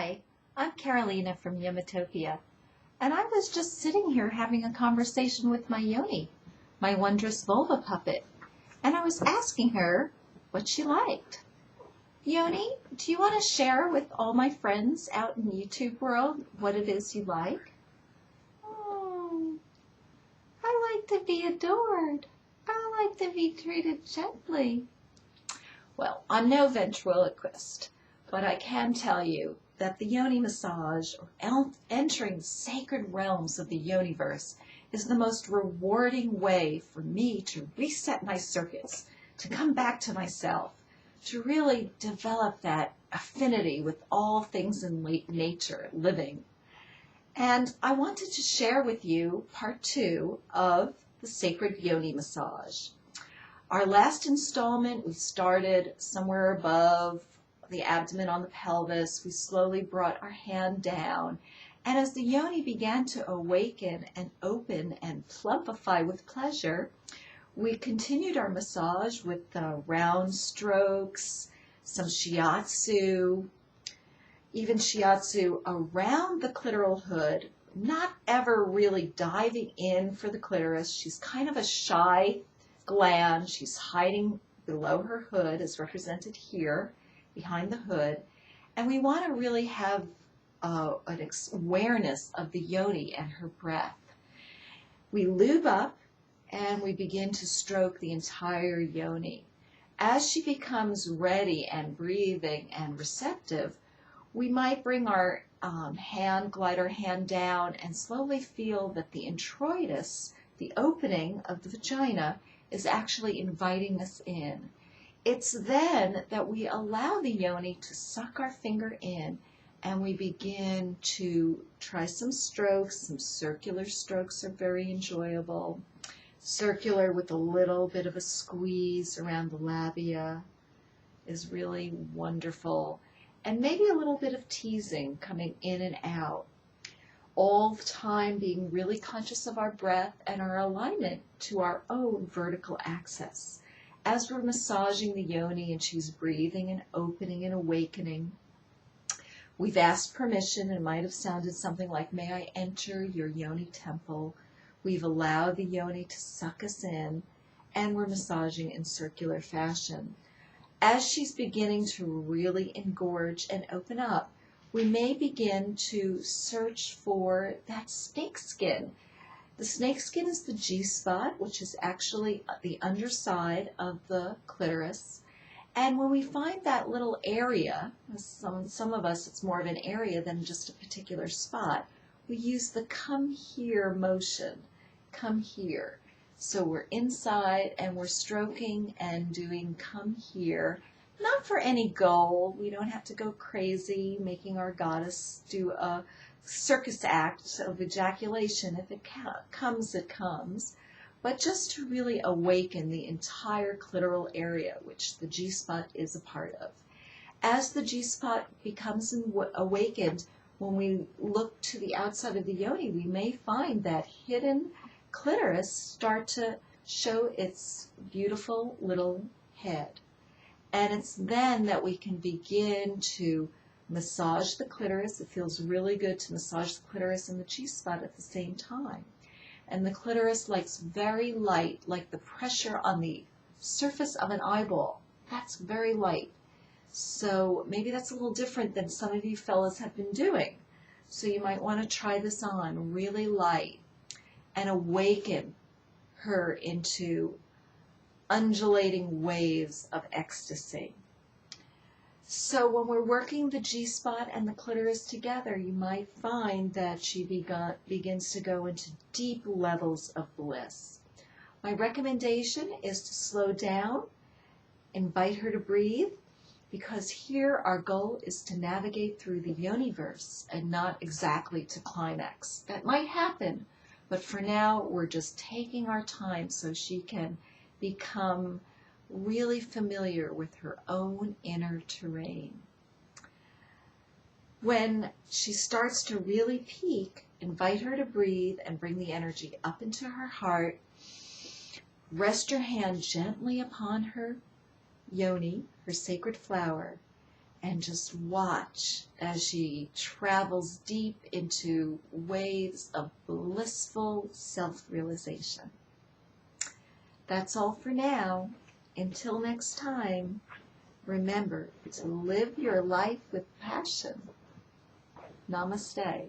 Hi, I'm Carolena from YumMatopia, and I was just sitting here having a conversation with my Yoni, my wondrous vulva puppet, and I was asking her what she liked. Yoni, do you want to share with all my friends out in the YouTube world what it is you like? Oh, I like to be adored. I like to be treated gently. Well, I'm no ventriloquist, but I can tell you that the Yoni massage, or entering sacred realms of the Yoniverse, is the most rewarding way for me to reset my circuits, to come back to myself, to really develop that affinity with all things in nature, living. And I wanted to share with you part 2 of the Sacred Yoni Massage. Our last installment, we started somewhere above the abdomen on the pelvis. We slowly brought our hand down. And as the yoni began to awaken and open and plumpify with pleasure, we continued our massage with round strokes, some shiatsu, even shiatsu around the clitoral hood, not ever really diving in for the clitoris. She's kind of a shy gland. She's hiding below her hood, as represented here, behind the hood. And we want to really have an awareness of the yoni and her breath. We lube up and we begin to stroke the entire yoni. As she becomes ready and breathing and receptive, we might bring our glide our hand down and slowly feel that the introitus, the opening of the vagina, is actually inviting us in. It's then that we allow the yoni to suck our finger in, and we begin to try some strokes. Some circular strokes are very enjoyable. Circular with a little bit of a squeeze around the labia is really wonderful. And maybe a little bit of teasing coming in and out. All the time being really conscious of our breath and our alignment to our own vertical axis. As we're massaging the yoni and she's breathing and opening and awakening, we've asked permission. It might have sounded something like, "May I enter your yoni temple?" We've allowed the yoni to suck us in, and we're massaging in circular fashion. As she's beginning to really engorge and open up, we may begin to search for that snake skin. The snake skin is the G-spot, which is actually the underside of the clitoris. And when we find that little area, some of us it's more of an area than just a particular spot, we use the come here motion, come here. So we're inside and we're stroking and doing come here. Not for any goal. We don't have to go crazy making our goddess do a circus act of ejaculation. If it comes, it comes. But just to really awaken the entire clitoral area, which the G-spot is a part of. As the G-spot becomes awakened, when we look to the outside of the yoni, we may find that hidden clitoris start to show its beautiful little head. And it's then that we can begin to massage the clitoris. It feels really good to massage the clitoris and the G-spot at the same time. And the clitoris likes very light, like the pressure on the surface of an eyeball. That's very light. So maybe that's a little different than some of you fellas have been doing. So you might want to try this on really light and awaken her into undulating waves of ecstasy. So when we're working the G-spot and the clitoris together, you might find that she begins to go into deep levels of bliss. My recommendation is to slow down, invite her to breathe, because here our goal is to navigate through the Yoniverse and not exactly to climax. That might happen, but for now we're just taking our time so she can become really familiar with her own inner terrain. When she starts to really peak, invite her to breathe and bring the energy up into her heart. Rest your hand gently upon her yoni, her sacred flower, and just watch as she travels deep into waves of blissful self-realization. That's all for now. Until next time, remember to live your life with passion. Namaste.